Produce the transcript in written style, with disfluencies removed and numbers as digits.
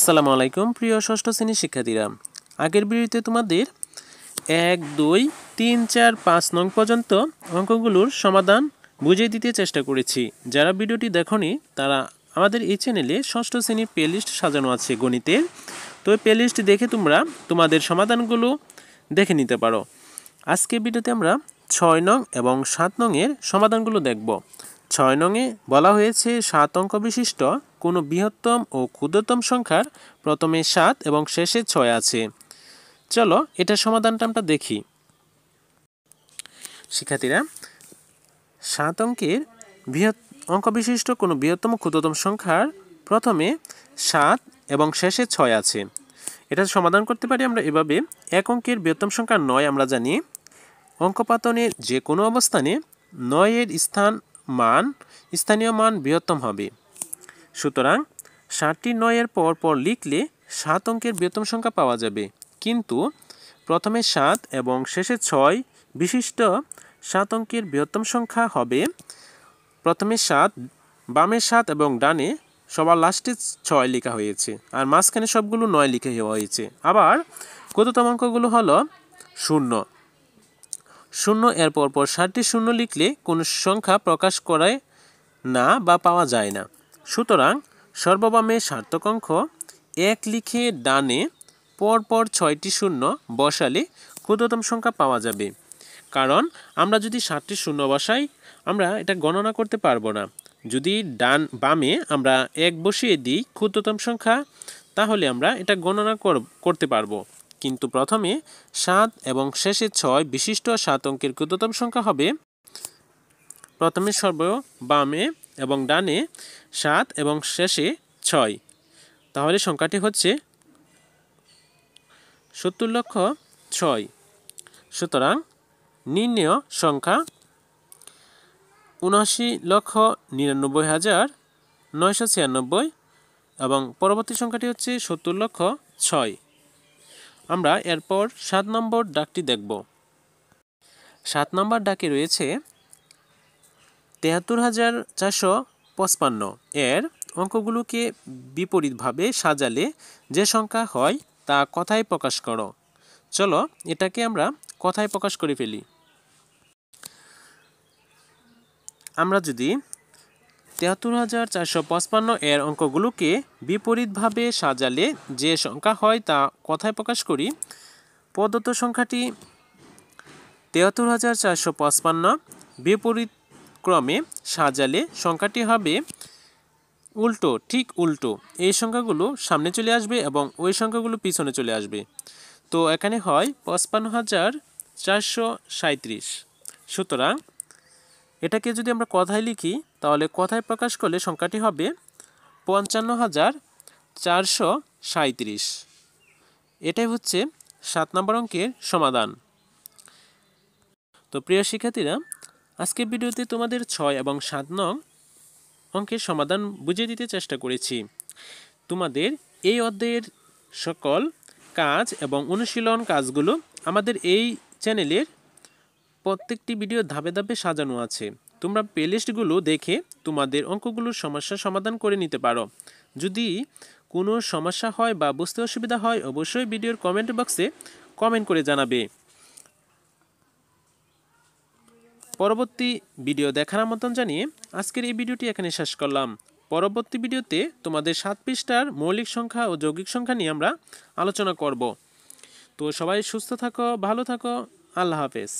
আসসালামু আলাইকুম প্রিয় ষষ্ঠ শ্রেণীর শিক্ষার্থীরা, আগের ভিডিওতে তোমাদের 1, 2, 3, 4, 5 নং পর্যন্ত অঙ্কগুলোর সমাধান বুঝিয়ে দিতে চেষ্টা করেছি। যারা ভিডিওটি দেখোনি তারা আমাদের এই চ্যানেলে ষষ্ঠ শ্রেণীর প্লেলিস্ট সাজানো আছে গণিতের, তো এই প্লেলিস্ট দেখে তোমরা তোমাদের সমাধানগুলো দেখে নিতে পারো। আজকে ভিডিওতে আমরা 6 নং এবং 7 নংয়ের সমাধানগুলো দেখব। 6 নংয়ে বলা হয়েছে 7 অঙ্ক বিশিষ্ট কোনো বৃহত্তম ও ক্ষুদ্রতম সংখ্যার প্রথমে 7 এবং শেষে 6 আছে। চলো এটার সমাধানটা আমরা দেখি। শিক্ষার্থীরা, 7 অঙ্কের অঙ্ক বিশিষ্ট কোনো বৃহত্তম ক্ষুদ্রতম সংখ্যার প্রথমে 7 এবং শেষে 6 আছে। এটা সমাধান করতে পারি আমরা এভাবে। 1 অঙ্কের বৃহত্তম সংখ্যা 9 আমরা জানি। অঙ্কপাতনের যে কোনো অবস্থানে 9 এর স্থানীয় মান বৃহত্তম হবে। সুতরাং 7টি 9 এর পর পর লিখলে 7 অঙ্কের বৃহত্তম সংখ্যা পাওয়া যাবে। কিন্তু প্রথমে 7 এবং শেষে 6 বিশিষ্ট 7 অঙ্কের বৃহত্তম সংখ্যা হবে প্রথমে 7, বামে 7 এবং ডানে সবার লাস্টে 6 লেখা হয়েছে, আর মাঝখানে সবগুলো 9 লিখে হয়েছে। আবার ক্ষুদ্রতম অঙ্কগুলো হলো 0। 0 এর পর পর 7টি 0 লিখলে কোনো সংখ্যা প্রকাশ করায় না বা পাওয়া যায় না। সুতরাং সর্ববামে সার্থক অঙ্ক 1 লিখে ডানে পরপর 6টি 0 বসালে ক্ষুদ্রতম সংখ্যা পাওয়া যাবে। কারণ আমরা যদি 7টি 0 বসাই আমরা এটা গণনা করতে পারবো না। যদি বামে আমরা 1 বসিয়ে দিই ক্ষুদ্রতম সংখ্যা, তাহলে আমরা এটা গণনা করতে পারবো। কিন্তু প্রথমে 7 এবং শেষে 6 বিশিষ্ট 7 অঙ্কের ক্ষুদ্রতম সংখ্যা হবে প্রথমে বামে এবং ডানে 7 এবং শেষে 6। তাহলে সংখ্যাটি হচ্ছে 70,06,000। সুতরাং নির্ণেয় সংখ্যা 79,99,996 এবং পরবর্তী সংখ্যাটি হচ্ছে 70,06,000। আমরা এরপর 7 নম্বর দাগটি দেখব। 7 নম্বর দাগে রয়েছে 73,455 এর অঙ্কগুলোকে বিপরীতভাবে সাজালে যে সংখ্যা হয় তা কথায় প্রকাশ করো। চলো এটাকে আমরা কথায় প্রকাশ করে ফেলি। আমরা যদি 73,455 এর অঙ্কগুলোকে বিপরীতভাবে সাজালে যে সংখ্যা হয় তা কথায় প্রকাশ করি, প্রদত্ত সংখ্যাটি 73,455 বিপরীত ক্রমে সাজালে সংখ্যাটি হবে ঠিক উল্টো। এই সংখ্যাগুলো সামনে চলে আসবে এবং ওই সংখ্যাগুলো পিছনে চলে আসবে। তো এখানে হয় 55,437। সুতরাং এটাকে যদি আমরা কথায় লিখি তাহলে কথায় প্রকাশ করলে সংখ্যাটি হবে 55,437। এটাই হচ্ছে 7 নম্বর অঙ্কের সমাধান। তো প্রিয় শিক্ষার্থীরা, আজকের ভিডিওতে তোমাদের 6 এবং 7 নং অঙ্কের সমাধান বুঝিয়ে দিতে চেষ্টা করেছি। তোমাদের এই অধ্যায়ের সকল কাজ এবং অনুশীলন কাজগুলো আমাদের এই চ্যানেলের প্রত্যেকটি ভিডিও ধাপে ধাপে সাজানো আছে। তোমরা প্লেলিস্টগুলো দেখে তোমাদের অঙ্কগুলোর সমস্যার সমাধান করে নিতে পারো। যদি কোনো সমস্যা হয় বা বুঝতে অসুবিধা হয় অবশ্যই ভিডিওর কমেন্ট বক্সে কমেন্ট করে জানাবে। পরবর্তী ভিডিও দেখার আমন্ত্রণ জানিয়ে আজকের এই ভিডিওটি এখানে শেষ করলাম। পরবর্তী ভিডিওতে তোমাদের 7 পৃষ্ঠার মৌলিক সংখ্যা ও যৌগিক সংখ্যা নিয়ে আমরা আলোচনা করব। তো সবাই সুস্থ থাকো, ভালো থাকো, আল্লাহ হাফেজ।